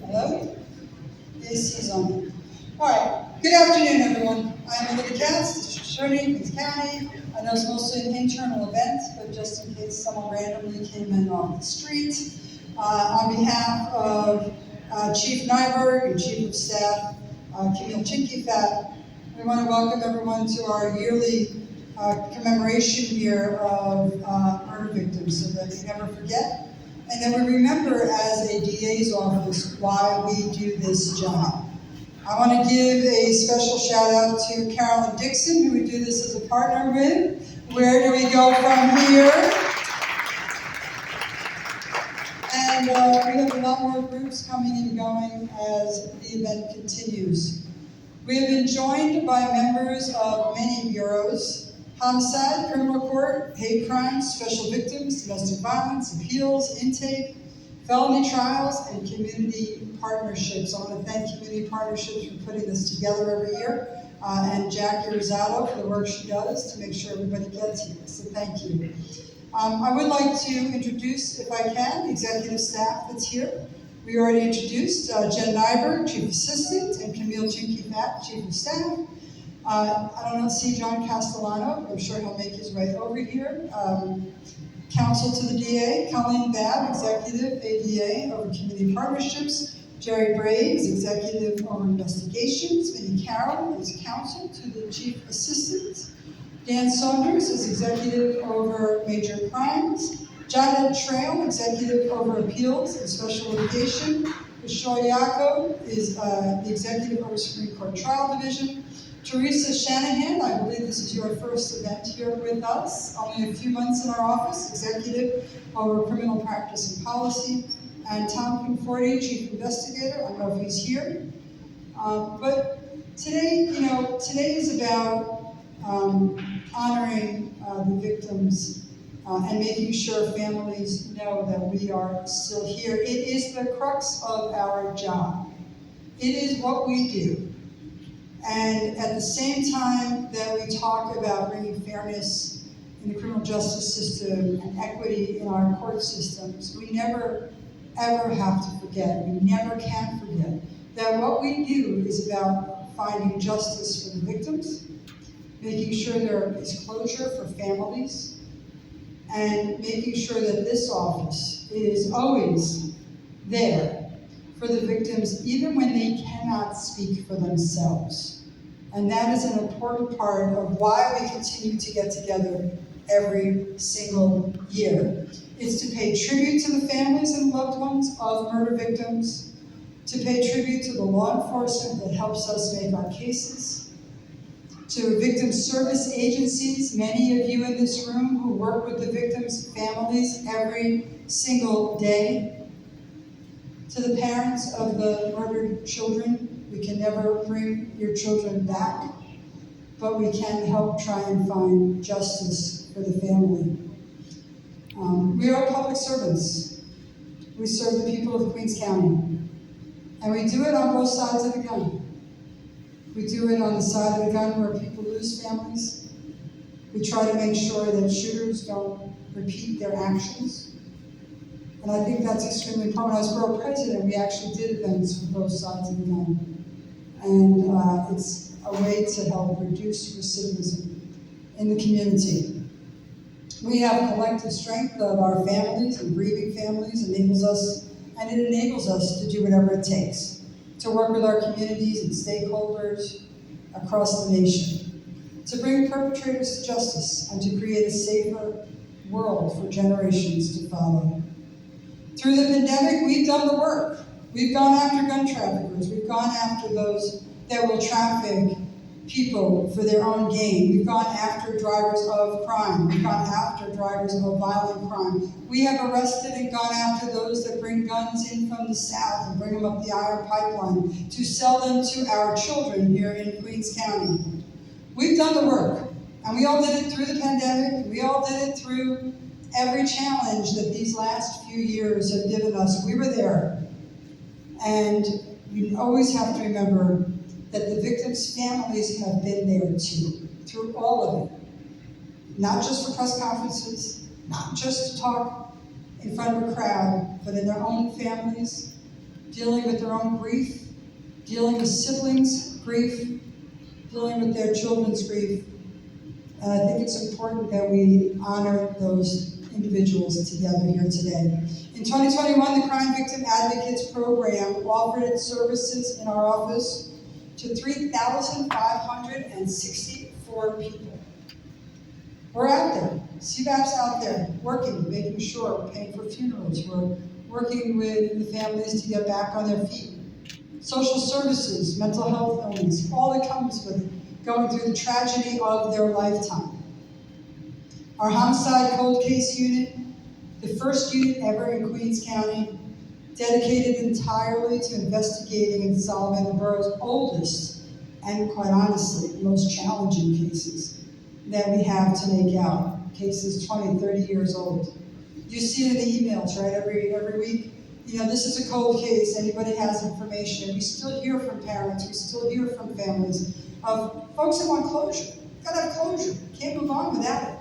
Hello? AC's on. All right. Good afternoon, everyone. I'm Olivia Katz, District Attorney, Queens County. I know it's mostly an internal event, but just in case someone randomly came in off the street, on behalf of Chief Nyberg and Chief of Staff Camille Chinkifat, we want to welcome everyone to our yearly commemoration year of murder victims, so that we never forget, and that we remember as a DA's office why we do this job. I want to give a special shout out to Carolyn Dixon, who we do this as a partner with. Where do we go from here? And we have a lot more groups coming and going as the event continues. We have been joined by members of many bureaus: homicide, criminal court, hate crimes, special victims, domestic violence, appeals, intake, felony trials, and community partnerships. I want to thank Community Partnerships for putting this together every year, and Jackie Rosado for the work she does to make sure everybody gets here, so thank you. I would like to introduce, if I can, the executive staff that's here. We already introduced Jen Nyberg, Chief Assistant, and Camille Chinkifat, Chief of Staff. I don't see John Castellano, I'm sure he'll make his way over here. Counsel to the DA, Colleen Babb, Executive ADA over Community Partnerships, Jerry Braves, Executive over Investigations, Vinnie Carroll is Counsel to the Chief Assistant, Dan Saunders is Executive over Major Crimes, Janet Trail, Executive over Appeals and Special Litigation, Vishal Yaakov is the Executive over Supreme Court Trial Division, Teresa Shanahan, I believe this is your first event here with us, only a few months in our office, Executive over Criminal Practice and Policy, and Tom Conforti, Chief Investigator. I don't know if he's here. But today, today is about honoring the victims and making sure families know that we are still here. It is the crux of our job. It is what we do. And at the same time that we talk about bringing fairness in the criminal justice system and equity in our court systems, we never, ever have to forget, we never can forget, that what we do is about finding justice for the victims, making sure there is closure for families, and making sure that this office is always there for the victims, even when they cannot speak for themselves. And that is an important part of why we continue to get together every single year. It's to pay tribute to the families and loved ones of murder victims, to pay tribute to the law enforcement that helps us make our cases, to victim service agencies, many of you in this room who work with the victims' families every single day, to the parents of the murdered children. We can never bring your children back, but we can help try and find justice for the family. We are public servants. We serve the people of Queens County, and we do it on both sides of the gun. We do it on the side of the gun where people lose families. We try to make sure that shooters don't repeat their actions. And I think that's extremely important. As borough president, we actually did events for both sides of the gun. And it's a way to help reduce recidivism in the community. We have a collective strength of our families and grieving families, and it enables us to do whatever it takes to work with our communities and stakeholders across the nation, to bring perpetrators to justice and to create a safer world for generations to follow. Through the pandemic, we've done the work. We've gone after gun traffickers. We've gone after those that will traffic people for their own gain. We've gone after drivers of crime. We've gone after drivers of violent crime. We have arrested and gone after those that bring guns in from the south and bring them up the Iron Pipeline to sell them to our children here in Queens County. We've done the work, and we all did it through the pandemic. We all did it through every challenge that these last few years have given us. We were there. And you always have to remember that the victims' families have been there too, through all of it. Not just for press conferences, not just to talk in front of a crowd, but in their own families, dealing with their own grief, dealing with siblings' grief, dealing with their children's grief. And I think it's important that we honor those individuals together here today. In 2021, the Crime Victim Advocates Program offered its services in our office to 3,564 people. We're out there. CVAP's out there working, making sure we're paying for funerals. We're working with the families to get back on their feet. Social services, mental health illness, all that comes with going through the tragedy of their lifetime. Our homicide cold case unit, the first unit ever in Queens County, dedicated entirely to investigating and solving the borough's oldest and, quite honestly, most challenging cases that we have to make out. Cases 20, 30 years old. You see it in the emails, right, every week. You know, this is a cold case, anybody has information. We still hear from parents, we still hear from families of folks that want closure. You've got to have closure, can't move on without it.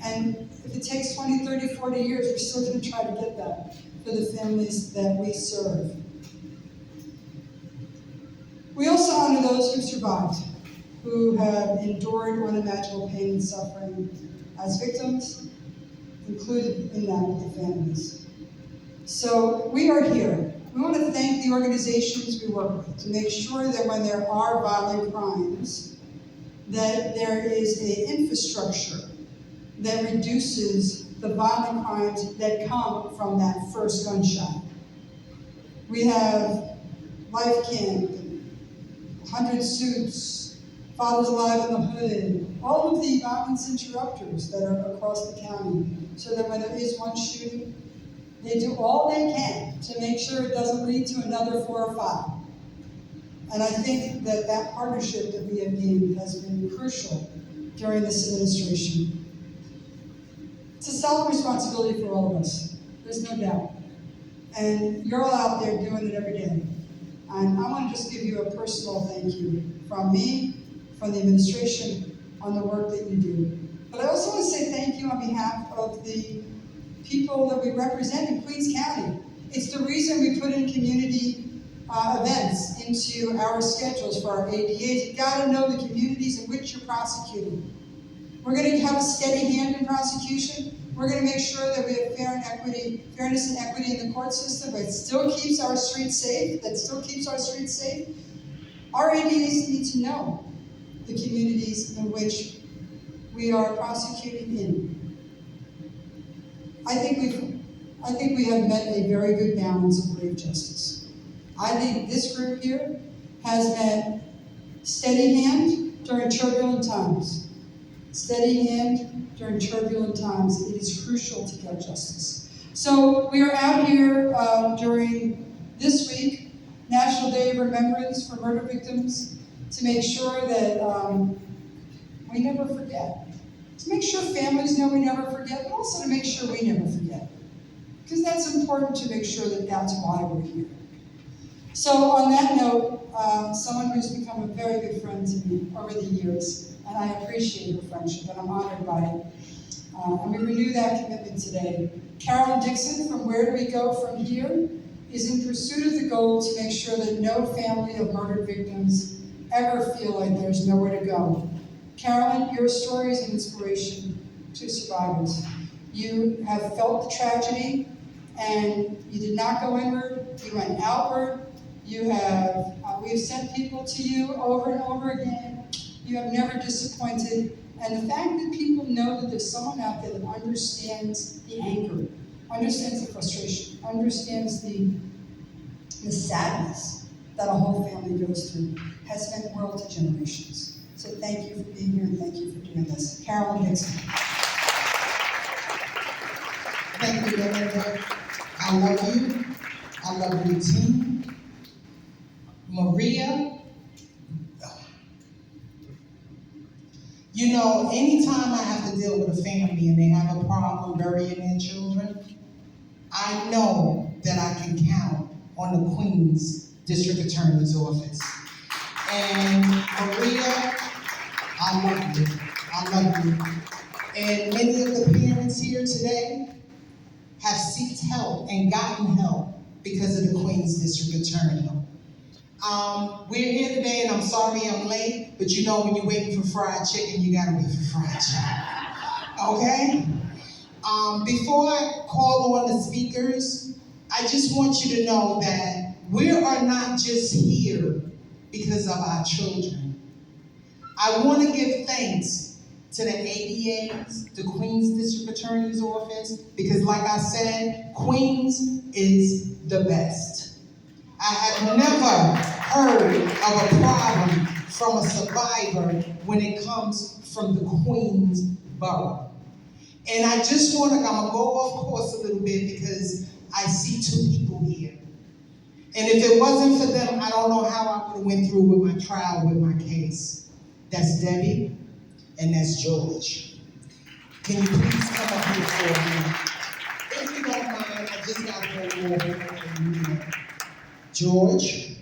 And if it takes 20, 30, 40 years, we're still going to try to get that for the families that we serve. We also honor those who survived, who have endured unimaginable pain and suffering as victims, included in that with the families. So we are here. We want to thank the organizations we work with to make sure that when there are violent crimes, that there is an infrastructure that reduces the violent crimes that come from that first gunshot. We have Life Camp, 100 Suits, Fathers Alive in the Hood, all of the violence interrupters that are across the county, so that when there is one shooting, they do all they can to make sure it doesn't lead to another 4 or 5. And I think that that partnership that we have made has been crucial during this administration. It's a solemn responsibility for all of us, there's no doubt. And you're all out there doing it every day. And I want to just give you a personal thank you from me, from the administration, on the work that you do. But I also want to say thank you on behalf of the people that we represent in Queens County. It's the reason we put in community events into our schedules for our ADAs. You've got to know the communities in which you're prosecuting. We're going to have a steady hand in prosecution. We're going to make sure that we have fairness and equity in the court system, but it still keeps our streets safe. Our ADAs need to know the communities in which we are prosecuting in. I think we have met a very good balance of brave justice. I think this group here has met steady hand during turbulent times. Steady hand during turbulent times. It is crucial to get justice. So we are out here during this week, National Day of Remembrance for Murder Victims, to make sure that we never forget. To make sure families know we never forget, but also to make sure we never forget. Because that's important to make sure that that's why we're here. So on that note, someone who's become a very good friend to me over the years, and I appreciate her friendship, and I'm honored by it. And we renew that commitment today. Carolyn Dixon from Where Do We Go From Here is in pursuit of the goal to make sure that no family of murdered victims ever feel like there's nowhere to go. Carolyn, your story is an inspiration to survivors. You have felt the tragedy, and you did not go inward, you went outward. We have sent people to you over and over again. You have never disappointed. And the fact that people know that there's someone out there that understands the anger, understands the frustration, understands the sadness that a whole family goes through, has meant the world to generations. So thank you for being here, and thank you for doing this. Carolyn Dixon. Thank you, Linda. I love you. I love your team. Maria. You know, anytime I have to deal with a family and they have a problem burying their children, I know that I can count on the Queens District Attorney's Office. And Maria, I love you. And many of the parents here today have sought help and gotten help because of the Queens District Attorney. We're here today, and I'm sorry I'm late, but you know when you're waiting for fried chicken, you gotta wait for fried chicken. Okay? Before I call on the speakers, I just want you to know that we are not just here because of our children. I want to give thanks to the ADAs, the Queens District Attorney's Office, because like I said, Queens is the best. I have never heard of a problem from a survivor when it comes from the Queens borough. And I just want to, I'm going to go off course a little bit because I see two people here. And if it wasn't for them, I don't know how I would have went through with my trial, with my case. That's Debbie and that's George. Can you please come up here for a minute? If you don't mind, I just got to go over. George.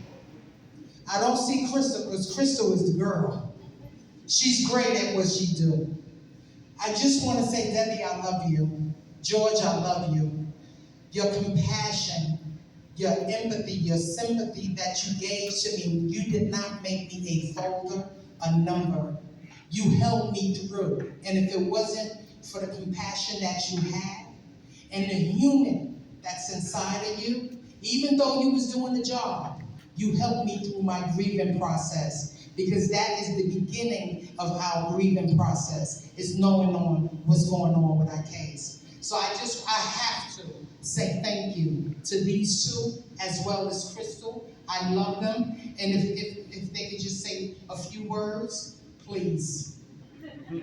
I don't see Crystal because Crystal is the girl. She's great at what she do. I just want to say, Debbie, I love you. George, I love you. Your compassion, your empathy, your sympathy that you gave to me, you did not make me a folder, a number. You helped me through. And if it wasn't for the compassion that you had and the human that's inside of you, even though you was doing the job, you helped me through my grieving process. Because that is the beginning of our grieving process, is knowing on what's going on with our case. So I have to say thank you to these two, as well as Crystal. I love them. And if they could just say a few words, please. That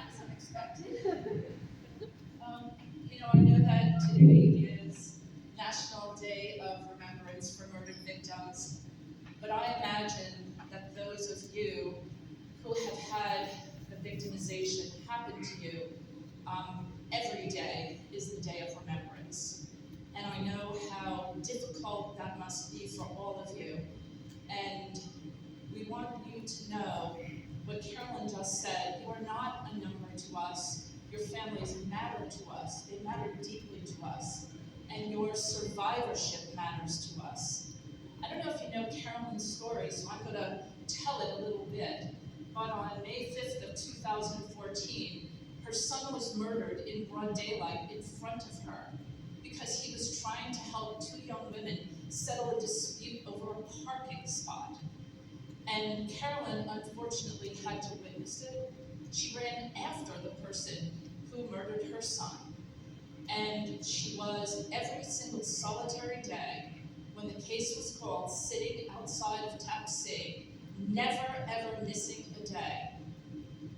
was unexpected. I know that today is National Day of Remembrance for Murdered Victims, but I imagine that those of you who have had the victimization happen to you, every day is the day of remembrance. And I know how difficult that must be for all of you. And we want you to know what Carolyn just said. You are not a number to us. Your families matter to us. They matter deeply to us. And your survivorship matters to us. I don't know if you know Carolyn's story, so I'm going to tell it a little bit. But on May 5th of 2014, her son was murdered in broad daylight in front of her because he was trying to help two young women settle a dispute over a parking spot. And Carolyn, unfortunately, had to witness it. She ran after the person who murdered her son. And she was, every single solitary day, when the case was called, sitting outside of TAP C, never ever missing a day.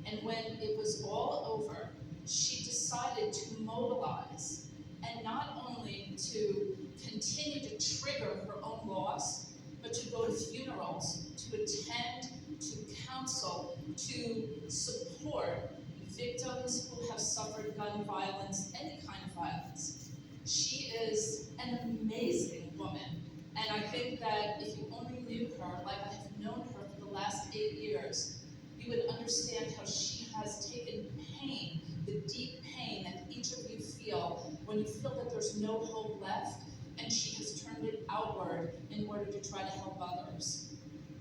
And when it was all over, she decided to mobilize, and not only to continue to trigger her own loss, but to go to funerals, to attend, to counsel, to support victims who have suffered gun violence, any kind of violence. She is an amazing woman. And I think that if you only knew her like I have known her for the last 8 years, you would understand how she has taken pain, the deep pain that each of you feel when you feel that there's no hope left, and she has turned it outward in order to try to help others.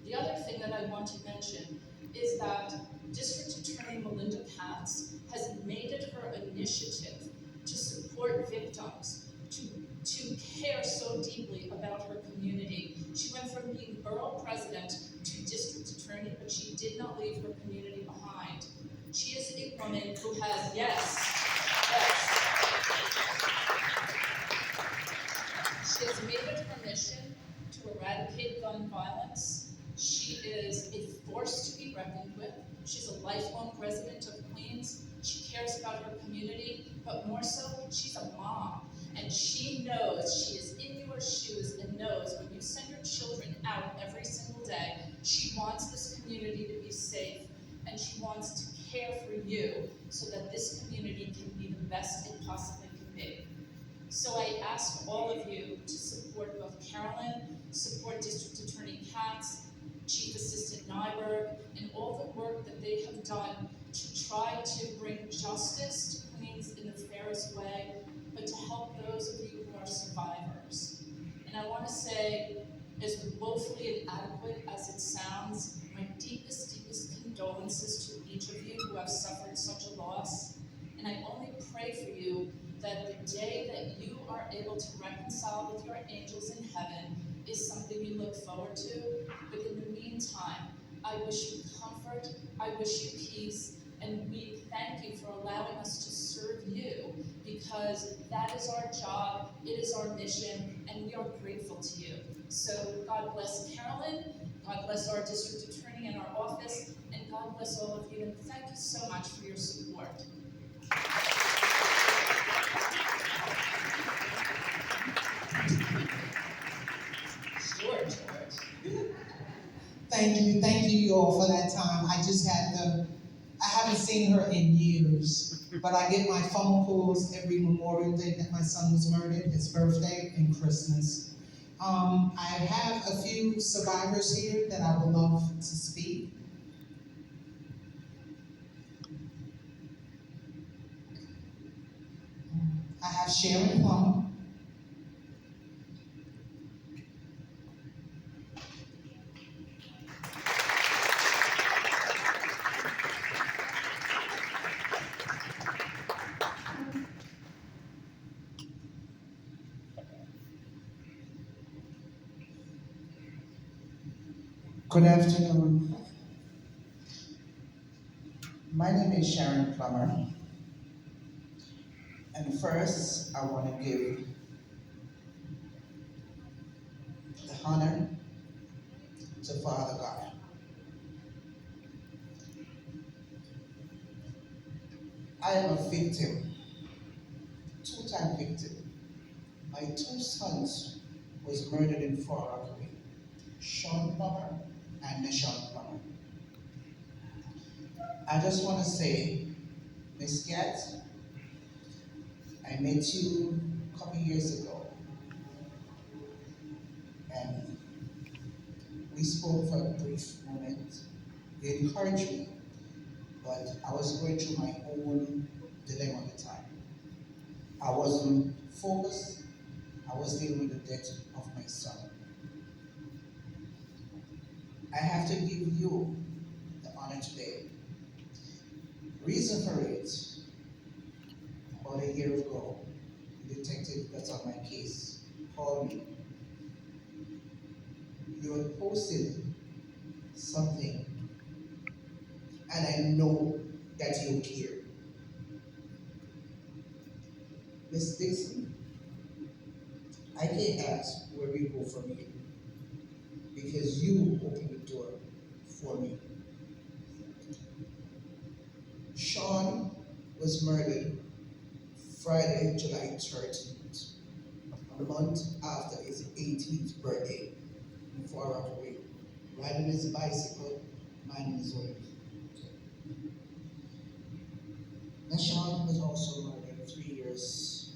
The other thing that I want to mention is that District Attorney Melinda Katz has made it her initiative to support victims, to care so deeply about her community. She went from being borough president to district attorney, but she did not leave her community behind. She is a woman who has, she has made it her mission to eradicate gun violence. She is a force to be reckoned with. She's a lifelong resident of Queens. She cares about her community, but more so, she's a mom. And she knows, she is in your shoes and knows when you send your children out every single day, she wants this community to be safe, and she wants to care for you so that this community can be the best it possibly can be. So I ask all of you to support both Carolyn, support District Attorney Katz, all the work that they have done to try to bring justice to Queens in the fairest way, but to help those of you who are survivors. And I want to say, as woefully inadequate as it sounds, my deepest, deepest condolences to each of you who have suffered such a loss. And I only pray for you that the day that you are able to reconcile with your angels in heaven is something you look forward to. But in the meantime, I wish you comfort, I wish you peace, and we thank you for allowing us to serve you, because that is our job, it is our mission, and we are grateful to you. So God bless Carolyn, God bless our district attorney and our office, and God bless all of you, and thank you so much for your support. George. Thank you all for that time. I haven't seen her in years, but I get my phone calls every Memorial Day that my son was murdered, his birthday, and Christmas. I have a few survivors here that I would love to speak. I have Sharon Plummer. Good afternoon. My name is Sharon Plummer. And first, I want to give the honor to Father God. I am a victim, two-time victim. My two sons was murdered in Far Rockaway, Sean Plummer and Michelle Plummer. I just want to say, Miss Gat, I met you a couple years ago, and we spoke for a brief moment. You encouraged me, but I was going through my own dilemma at the time. I wasn't focused. I was dealing with the death of my son. I have to give you the honor today. Reason for it, about a year ago, the detective that's on my case called me. You had posted something, and I know that you care. Miss Dixon, I can't ask where we go from here, because you opened the door for me. Sean was murdered Friday, July 13th, a month after his 18th birthday in Far Rockaway, riding his bicycle, minding his own. And Sean was also murdered 3 years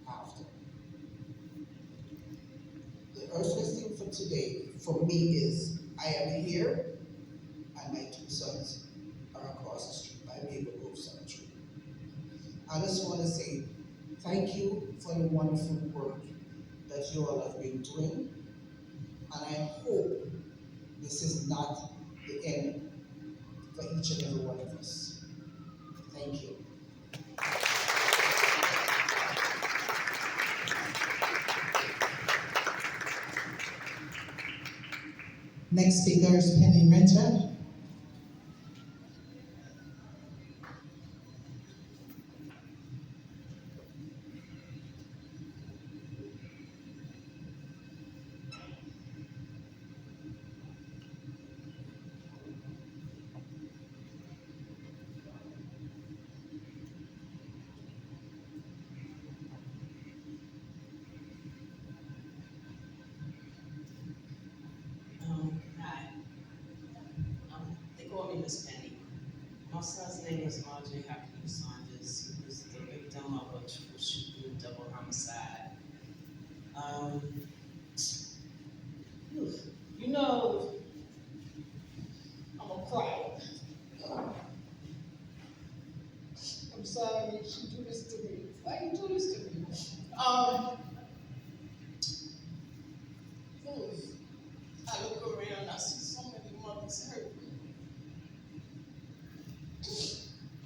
after. The earthliest thing for today, for me, is I am here, and my two sons are across the street by Maple Grove Cemetery. I just want to say thank you for the wonderful work that you all have been doing, and I hope this is not the end for each and every one of us. Thank you. Next speaker is Penny Renter. Hi. They call me Miss Penny. My son's name is RJ Hakeem Saunders. He was the victim of a triple shooting, double homicide. You know, I'm a cry. I look around, I see so many mothers hurt.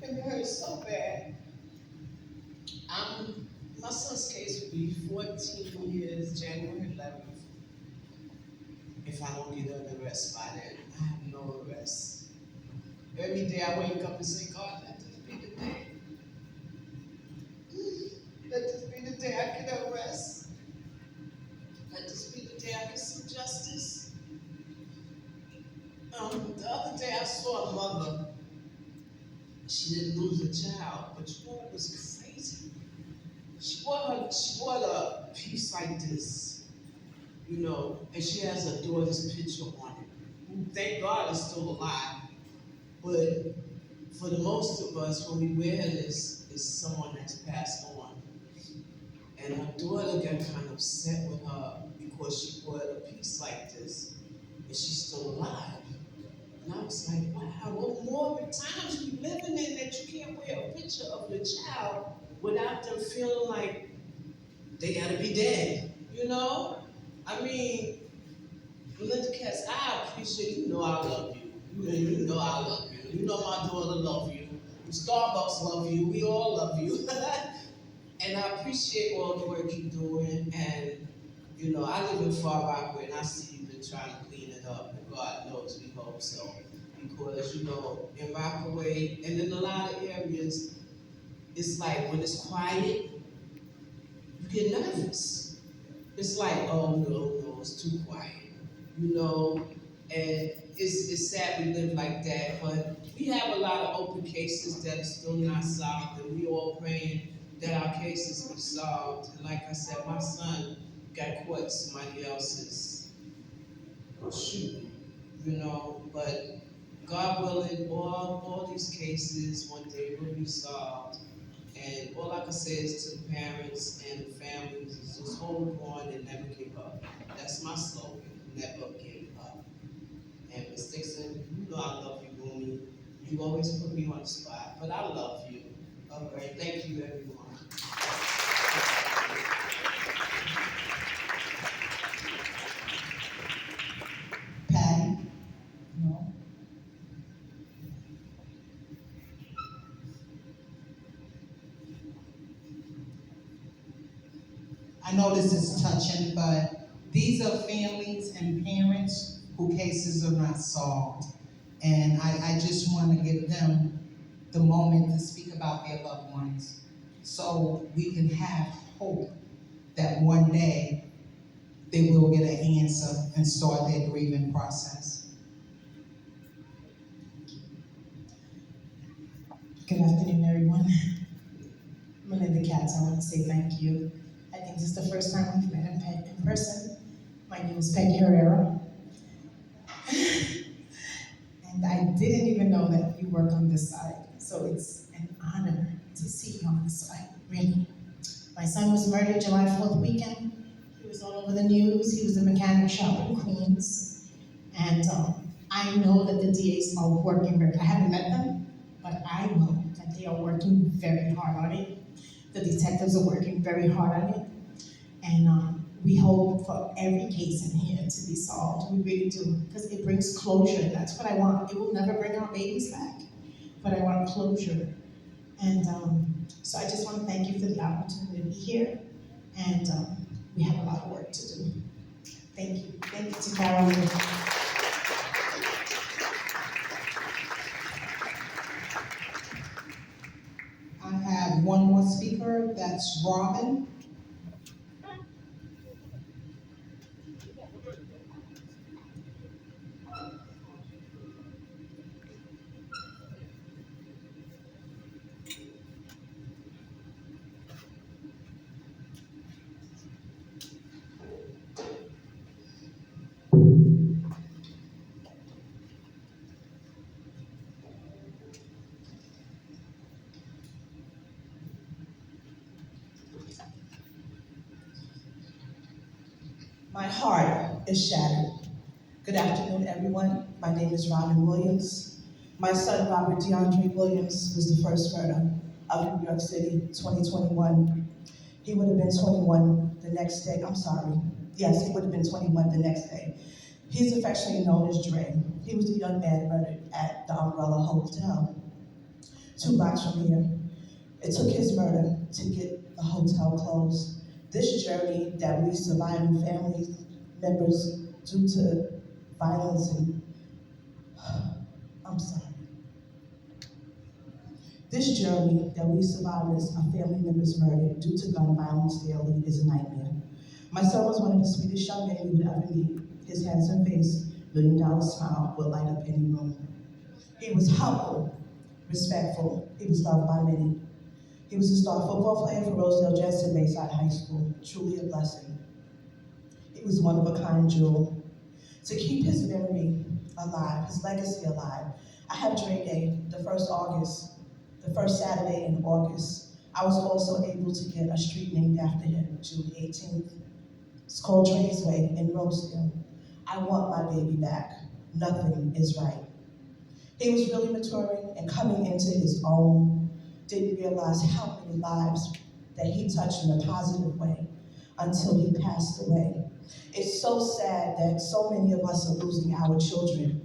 It hurts so bad. My son's case will be 14 years, January 11th. If I don't get an arrest by then, I have no arrest. Every day I wake up and say, God, let this be the day. Let this be the day I get an arrest. Let this be the day I get some justice. The other day I saw a mother. She didn't lose a child, but you know what was crazy? She bought a piece like this, you know, and she has her daughter's picture on it. Who, thank God, is still alive. But for the most of us, when we wear this, it's someone that's passed on. And her daughter got kind of upset with her because she bought a piece like this, and she's still alive. And I was like, wow, what more times we living in that you can't wear a picture of your child without them feeling like they gotta be dead, you know? I mean, Melinda Katz, I appreciate, you know I love you. You know I love you. You know my daughter love you. Starbucks love you. We all love you. And I appreciate all the work you're doing. And, you know, I live in Far Rockaway and I see you've been trying to clean it up. And God knows we hope so. Because, you know, in Rockaway and in a lot of areas, it's like when it's quiet, you get nervous. It's like, oh no, it's too quiet. You know, and it's sad we live like that, but we have a lot of open cases that are still not solved, and we all praying that our cases be solved. And like I said, my son got caught in somebody else's shooting, you know, but God willing, all these cases one day will be solved. And all I can say is to the parents and the families is just hold on and never give up. That's my slogan, never give up. And Ms. Dixon, you know I love you, Boomy. You always put me on the spot, but I love you. All right, thank you, everyone. Patty? No? I know this is touching, but these are families and parents whose cases are not solved. And I just want to give them the moment to speak about their loved ones so we can have hope that one day they will get an answer and start their grieving process. Good afternoon, everyone. Melinda Katz, I want to say thank you. I think this is the first time we've met in person. My name is Peggy Herrera. And I didn't even know that you work on this side, so it's an honor to see you on this side, really. My son was murdered July 4th weekend. He was all over the news. He was in a mechanic shop in Queens. And I know that the DAs are working I haven't met them, but I know that they are working very hard on it. The detectives are working very hard on it. And we hope for every case in here to be solved. We really do, because it brings closure. That's what I want. It will never bring our babies back, but I want closure. And so I just want to thank you for the opportunity to be here. And we have a lot of work to do. Thank you. Thank you to Carolyn. I have one more speaker, that's Robin. My heart is shattered. Good afternoon, everyone. My name is Robin Williams. My son, Robert DeAndre Williams, was the first murder of New York City, 2021. He would have been 21 the next day. I'm sorry. Yes, he would have been 21 the next day. He's affectionately known as Dre. He was the young man murdered at the Umbrella Hotel, 2 blocks from here. It took his murder to get the hotel closed. This journey that we surviving family members due to violence and, I'm sorry. This journey that we survivors of family members murdered due to gun violence daily is a nightmare. My son was one of the sweetest young men you would ever meet. His handsome face, $1 million smile would light up any room. He was humble, respectful. He was loved by many. He was a star football player for Rosedale Jets and Bayside High School. Truly a blessing. He was one of a kind jewel. To keep his memory alive, his legacy alive, I have Dre Day, the first Saturday in August. I was also able to get a street named after him, June 18th. It's called Dre's Way in Rosedale. I want my baby back. Nothing is right. He was really maturing and coming into his own. Didn't realize how many lives that he touched in a positive way until he passed away. It's so sad that so many of us are losing our children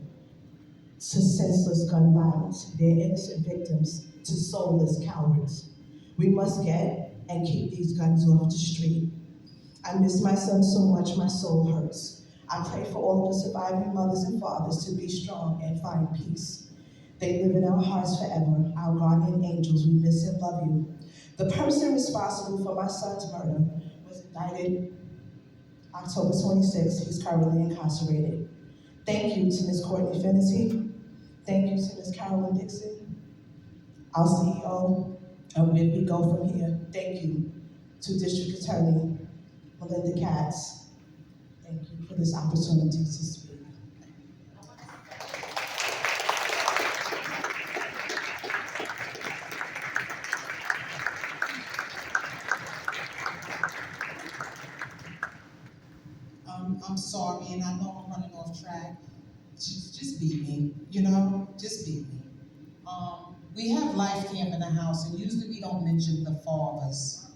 to senseless gun violence, their innocent victims to soulless cowards. We must get and keep these guns off the street. I miss my son so much, my soul hurts. I pray for all of the surviving mothers and fathers to be strong and find peace. They live in our hearts forever, our guardian angels, we miss and love you. The person responsible for my son's murder was indicted October 26th. He's currently incarcerated. Thank you to Ms. Courtney Finney. Thank you to Ms. Carolyn Dixon, our CEO, and where we go from here. Thank you to District Attorney Melinda Katz. Thank you for this opportunity to speak. I'm sorry, and I know I'm running off track. Just beat me, you know, just beat me. We have Life Camp in the house, and usually we don't mention the fathers.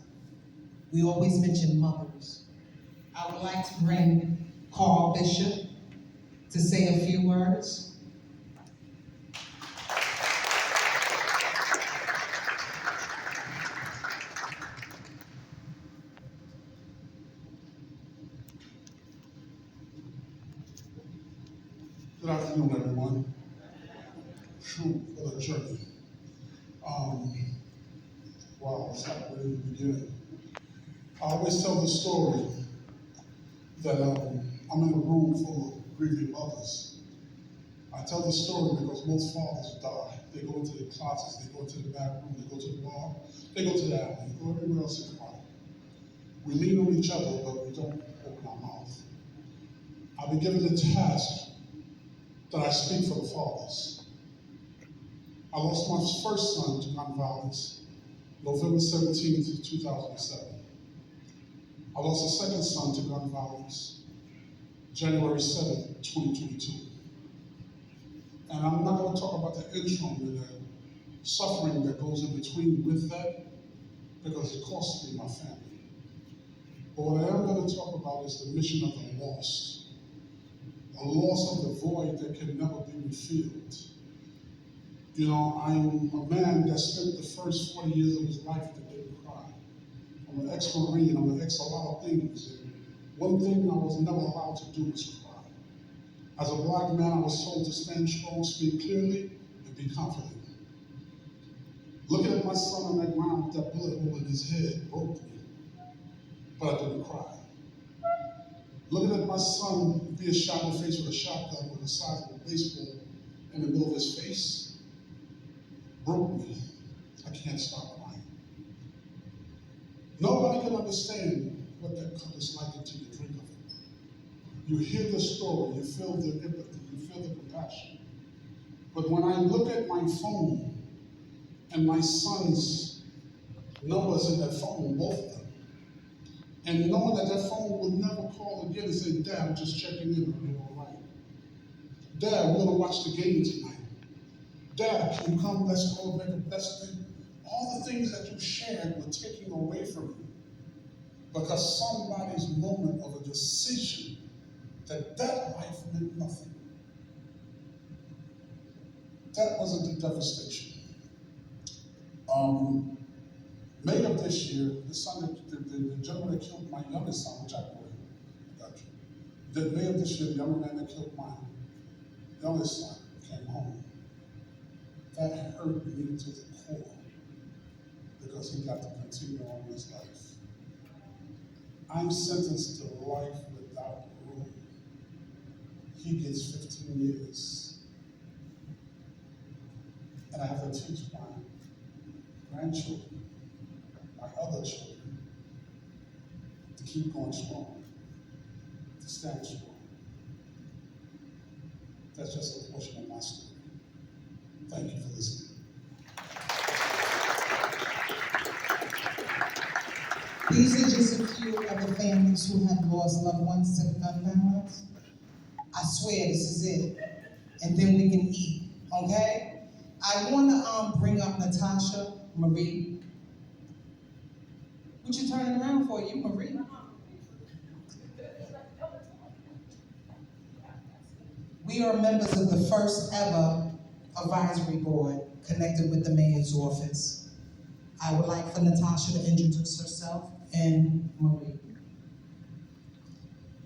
We always mention mothers. I would like to bring Carl Bishop to say a few words. Good afternoon, everyone. True for the journey. Wow, it's not really the beginning. I always tell the story that I'm in a room full of grieving mothers. I tell the story because most fathers die. They go into the closets, they go into the back room, they go to the bar, they go to the alley, they go everywhere else and cry. We lean on each other, but we don't open our mouth. I've been given the task that I speak for the fathers. I lost my first son to gun violence, November 17th, 2007. I lost a second son to gun violence, January 7th, 2022. And I'm not going to talk about the interim and the suffering that goes in between with that, because it cost me my family. But what I am going to talk about is the mission of the lost. A loss of the void that can never be refilled. You know, I'm a man that spent the first 40 years of his life that didn't cry. I'm an ex-Marine, I'm an ex a lot of things. And one thing I was never allowed to do was cry. As a black man, I was told to stand strong, speak clearly, and be confident. Looking at my son on that ground with that bullet hole in his head broke me, but I didn't cry. Looking at my son being shot in the face with a shotgun with the size of a baseball in the middle of his face broke me. I can't stop crying. Nobody can understand what that cup is like until you drink of it. You hear the story, you feel the empathy, you feel the compassion. But when I look at my phone and my son's numbers in that phone, both of them, and knowing that that phone would never call again and say, Dad, I'm just checking in, are you all right? Dad, we're gonna watch the game tonight. Dad, can you come, let's go make a best thing. All the things that you shared were taken away from you because somebody's moment of a decision that life meant nothing. That wasn't the devastation. May of this year, the gentleman that killed my youngest son, which I believe, that May of this year, the young man that killed my youngest son came home. That hurt me to the core because he got to continue on his life. I'm sentenced to life without parole. He gets 15 years. And I have to teach my grandchildren, my other children, to keep going strong, to stand strong. That's just a portion of my story. Thank you for listening. These are just a few of the families who have lost loved ones to gun violence. I swear this is it, and then we can eat, okay? I wanna bring up Natasha Marie. What you turning around for, you Marie? We are members of the first ever advisory board connected with the mayor's office. I would like for Natasha to introduce herself and Marie.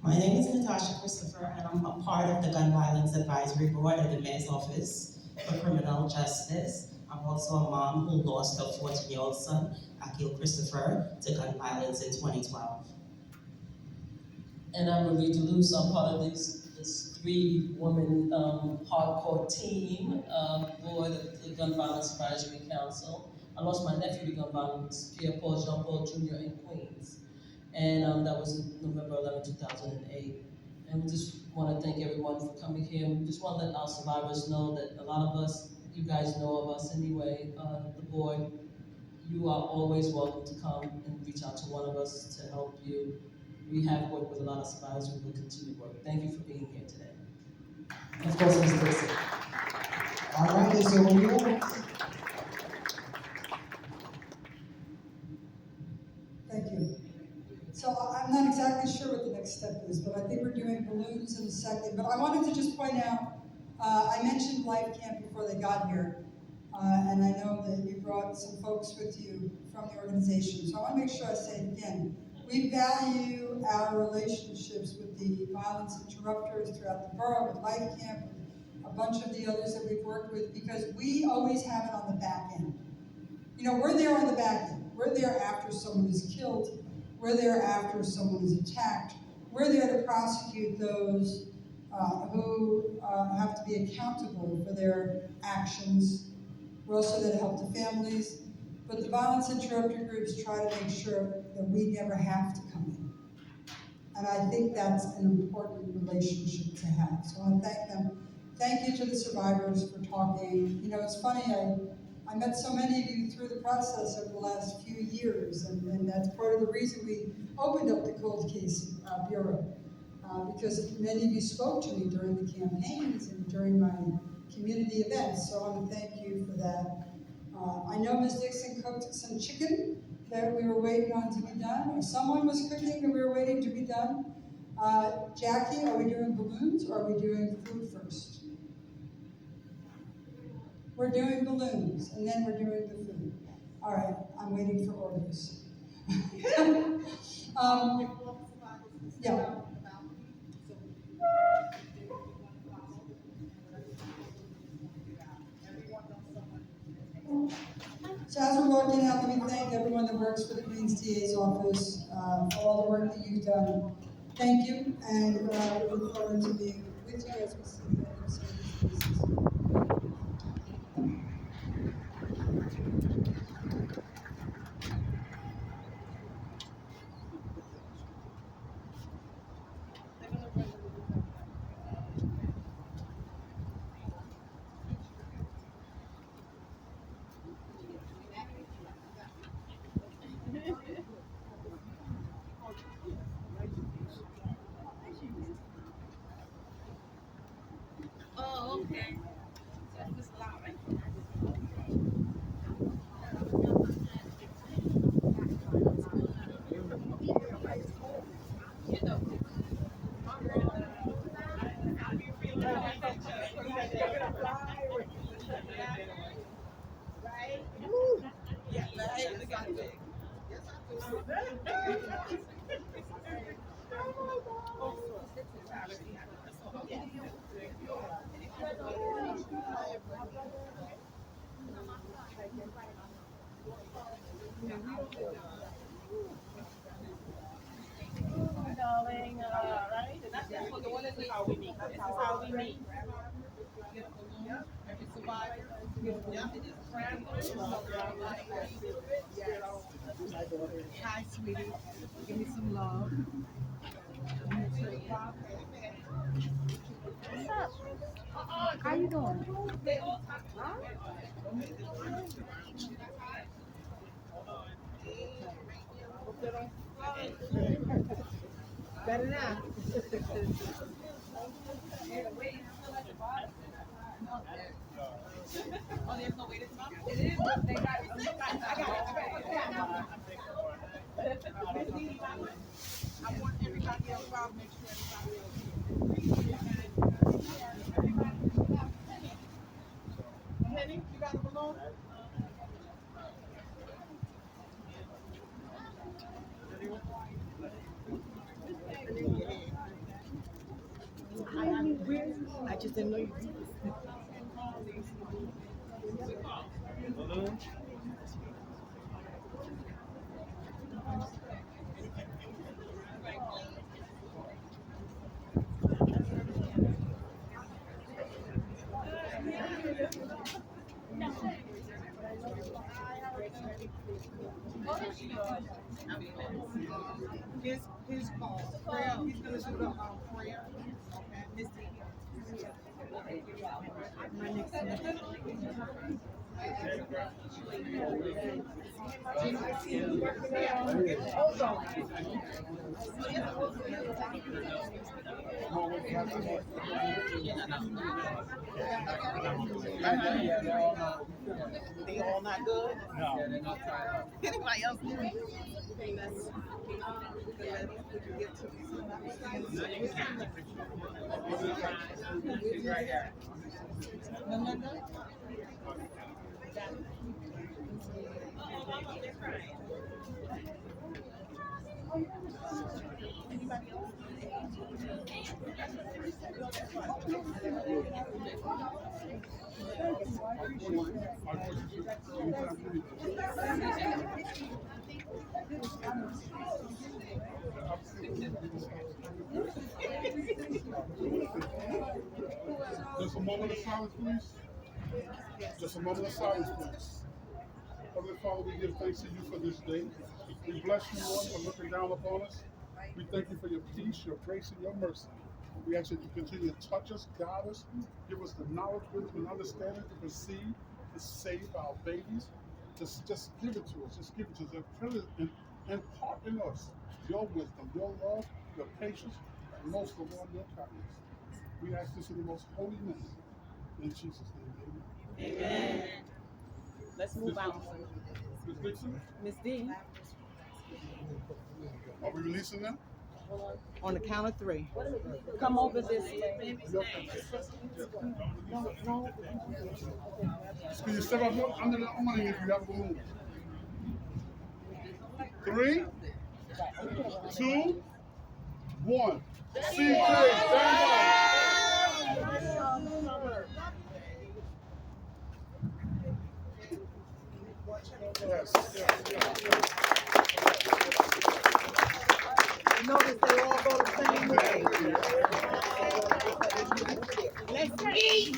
My name is Natasha Christopher, and I'm a part of the Gun Violence Advisory Board at the Mayor's Office for Criminal Justice. I'm also a mom who lost her 14-year-old son, Akil Christopher, to gun violence in 2012. And I'm Marie Deleuze. I'm part of this 3-woman hardcore team board of the Gun Violence Advisory Council. I lost my nephew to gun violence, Pierre-Paul Jean-Paul Jr. in Queens. And that was November 11, 2008. And we just want to thank everyone for coming here. We just want to let our survivors know that a lot of us, you guys know of us anyway, the board, you are always welcome to come and reach out to one of us to help you. We have worked with a lot of survivors, we will continue to work. Thank you for being here today. Of course, Ms. Dixon. All right, is there any yours? Thank you. So I'm not exactly sure what the next step is, but I think we're doing balloons in a second. But I wanted to just point out, I mentioned Life Camp before they got here, and I know that you brought some folks with you from the organization. So I want to make sure I say it again. We value our relationships with the violence interrupters throughout the borough, with Life Camp, and a bunch of the others that we've worked with, because we always have it on the back end. You know, we're there on the back end. We're there after someone is killed. We're there after someone is attacked. We're there to prosecute those who have to be accountable for their actions. We're also there to help the families. But the violence interrupter groups try to make sure that we never have to come in. And I think that's an important relationship to have. So I want to thank them. Thank you to the survivors for talking. You know, it's funny, I met so many of you through the process over the last few years, and that's part of the reason we opened up the Cold Case Bureau, because many of you spoke to me during the campaigns and during my community events, so I want to thank you for that. I know Ms. Dixon cooked some chicken that we were waiting on to be done, or someone was cooking that we were waiting to be done. Jackie, are we doing balloons or are we doing food first? We're doing balloons, and then we're doing the food. All right, I'm waiting for orders. Yeah. So as we're walking out, let me thank everyone that works for the Queens DA's office for all the work that you've done. Thank you, and we look forward to being with you as we see you in some of these cases. Oh, okay. So it's loud, right? You know. Darling, right? This is how we meet. This is how we meet. Hi, sweetie. Give me some love. How you doing? Better now. Oh, there's no way to talk? It is, but they got, I want everybody else, I'll make sure everybody else. Henny, you got a balloon? I just didn't know you. His call. Prayer. He's gonna do the prayer. Okay. Misty. My next They all not good? No. Anybody else good? Just a moment of silence, please. Just a moment of silence, please. Heavenly Father, we give thanks to you for this day. We bless you, Lord, for looking down upon us. We thank you for your peace, your grace, and your mercy. We ask that you continue to touch us, guide us, give us the knowledge, wisdom, and understanding to perceive, to save our babies. Just give it to us. Just give it to us. Impart in us your wisdom, your love, your patience, and most of all, your kindness. We ask this in the most holy name. In Jesus' name, amen. Amen. Let's move out. Ms. Dixon, Miss D, are we releasing them? on the count of 3. Come over this way. No. Can you step up under the awning if you have a balloon? 3, 2, 1. See, stand by. Yes. You notice they all go the same way. Let's eat.